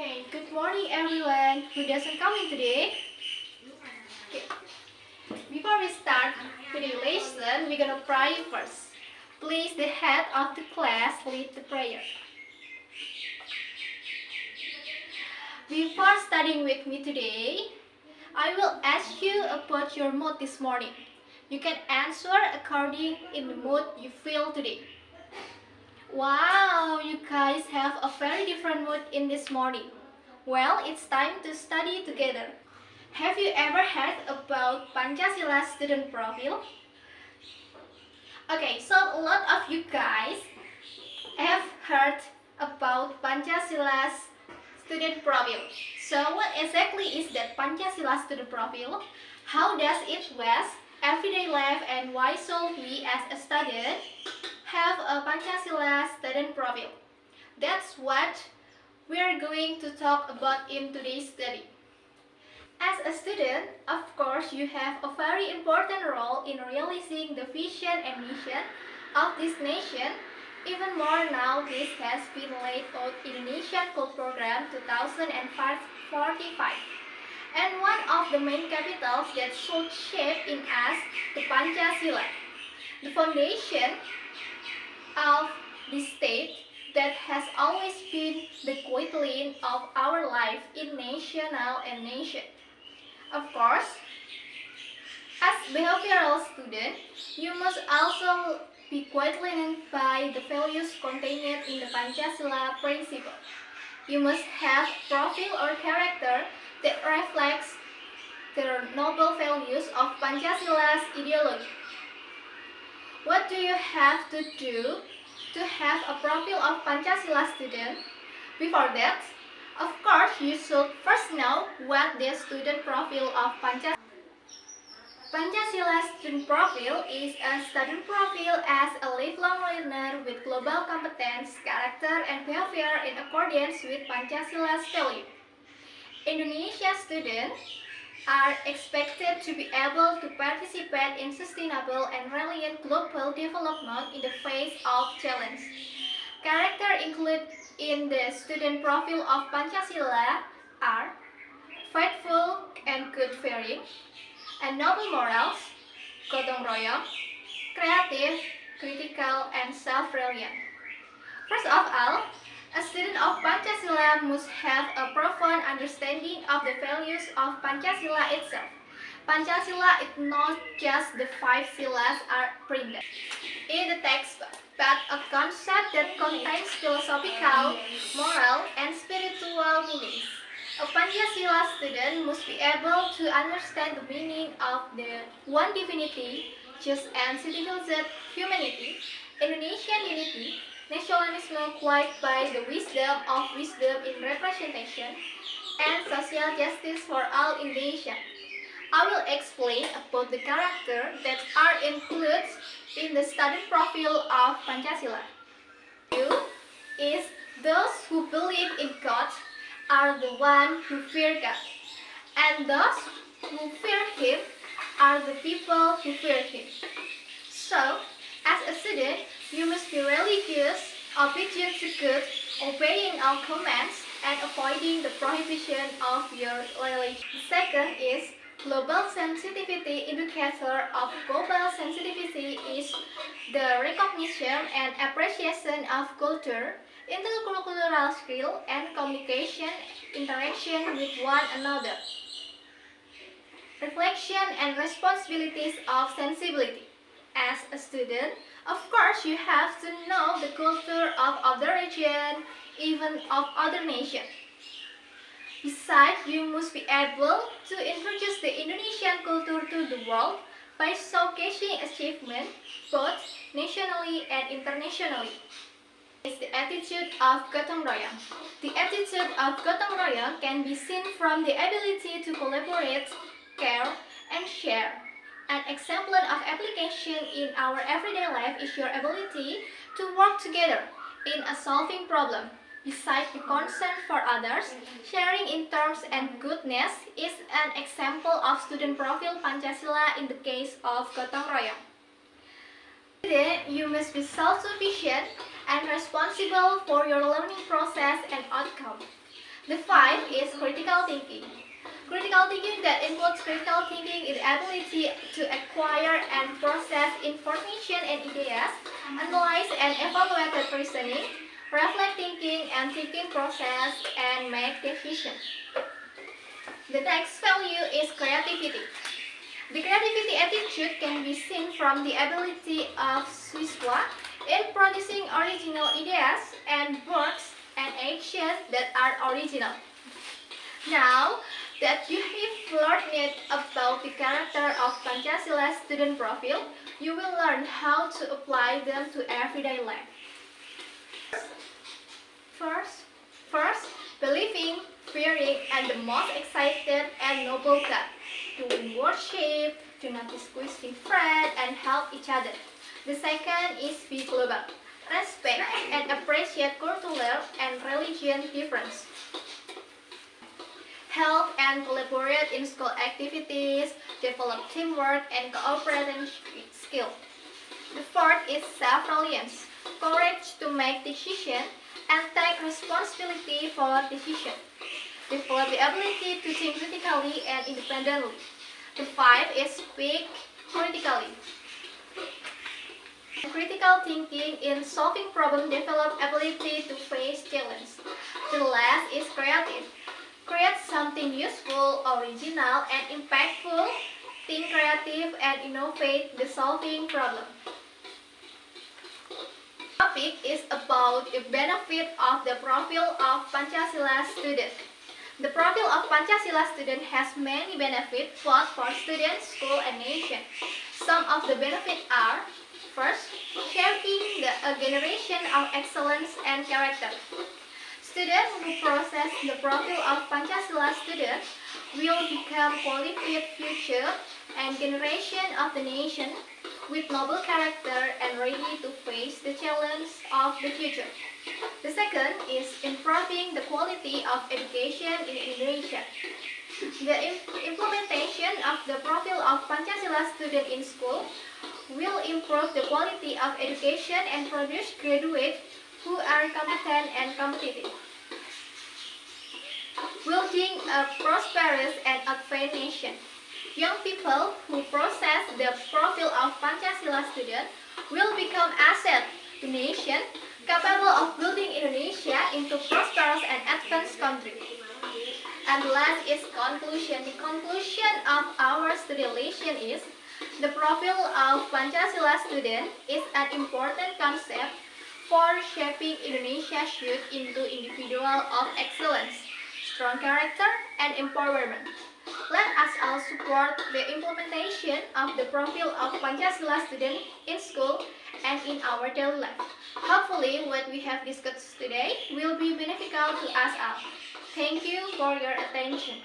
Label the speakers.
Speaker 1: Okay, good morning everyone who doesn't come in today. Okay. Before we start today's lesson, we're gonna pray first. Please, the head of the class lead the prayer. Before studying with me today, I will ask you about your mood this morning. You can answer according in the mood you feel today. Wow, you guys have a very different mood in this morning. Well, it's time to study together. Have you ever heard about Pancasila student profile? Okay, so a lot of you guys have heard about Pancasila's student profile. So what exactly is that Pancasila student profile? How does it was everyday life, and why should we as a student have a Pancasila student profile? That's what we're going to talk about in today's study. As a student, of course, you have a very important role in realizing the vision and mission of this nation. Even more now, this has been laid out Indonesian Code Program 2045. And one of the main capitals that should shape in us the Pancasila, the foundation of the state that has always been the guideline of our life in national and nation. Of course, as behavioral student, you must also be guided by the values contained in the Pancasila principle. You must have profile or character that reflects the noble values of Pancasila's ideology. What do you have to do to have a profile of Pancasila student? Before that, of course, you should first know what the student profile of Pancasila. Pancasila student profile is a student profile as a lifelong learner with global competence, character, and behavior in accordance with Pancasila's value. Indonesian students are expected to be able to participate in sustainable and resilient global development in the face of challenge. Character included in the student profile of Pancasila are faithful and good-fearing, and noble morals, gotong royong, creative, critical, and self-reliant. First of all, a student of Pancasila must have a profound understanding of the values of Pancasila itself. Pancasila is not just the 5 silas are printed in the textbook, but a concept that contains philosophical, moral, and spiritual meanings. A Pancasila student must be able to understand the meaning of the one divinity, just and citizenship, humanity, Indonesian unity, nationalism guided by the wisdom in representation, and social justice for all Indonesians. I will explain about the characters that are included in the student profile of Pancasila. You is those who believe in God are the ones who fear God, and those who fear Him are the people who fear Him. So, as a student, you must be religious, obedient to God, obeying all commands, and avoiding the prohibition of your religion. Second is global sensitivity. Indicator of global sensitivity is the recognition and appreciation of culture, intercultural skill, and communication interaction with one another. Reflection and responsibilities of sensibility. As a student, of course, you have to know the culture of other region, even of other nations. Besides, you must be able to introduce the Indonesian culture to the world by showcasing achievement both nationally and internationally. Is the attitude of gotong royong. The attitude of gotong royong can be seen from the ability to collaborate, care, and share. An example of application in our everyday life is your ability to work together in a solving problem. Besides the concern for others, sharing in terms and goodness is an example of student profile Pancasila in the case of gotong royong. Then you must be self-sufficient and responsible for your learning process and outcome. The 5 is critical thinking. Critical thinking that includes critical thinking is the ability to acquire and process information and ideas, analyze and evaluate the reasoning, reflect thinking and thinking process, and make decisions. The next value is creativity. The creativity attitude can be seen from the ability of Siswa in producing original ideas and works and actions that are original. Now that you have learned about the character of Pancasila student profile, you will learn how to apply them to everyday life. First, believing, fearing, and the most excited and noble God. To worship, to notice squeeze different, and help each other. The second is be global. Respect and appreciate cultural and religion difference. Help and collaborate in school activities, develop teamwork and cooperation skill. The fourth is self-reliance, courage to make decisions and take responsibility for decisions. Develop the ability to think critically and independently. The 5 is speak critically. Critical thinking in solving problems develop ability to face challenge. The last is creative. Create something useful, original, and impactful. Think creative and innovate the solving problem. The topic is about the benefit of the profile of Pancasila student. The profile of Pancasila student has many benefits both for students, school, and nation. Some of the benefits are: first, shaping a generation of excellence and character. Students who possess the profile of Pancasila student will become qualified future and generation of the nation with noble character and ready to face the challenge of the future. The second is improving the quality of education in Indonesia. The implementation of the profile of Pancasila student in school will improve the quality of education and produce graduates who are competent and competitive. Building a prosperous and advanced nation. Young people who possess the profile of Pancasila student will become asset to nation, capable of building Indonesia into prosperous and advanced country. And last is conclusion. The conclusion of our study lesson is the profile of Pancasila student is an important concept for shaping Indonesia's youth into individual of excellence, strong character, and empowerment. Let us all support the implementation of the profile of Pancasila student in school and in our daily life. Hopefully, what we have discussed today will be beneficial to us all. Thank you for your attention.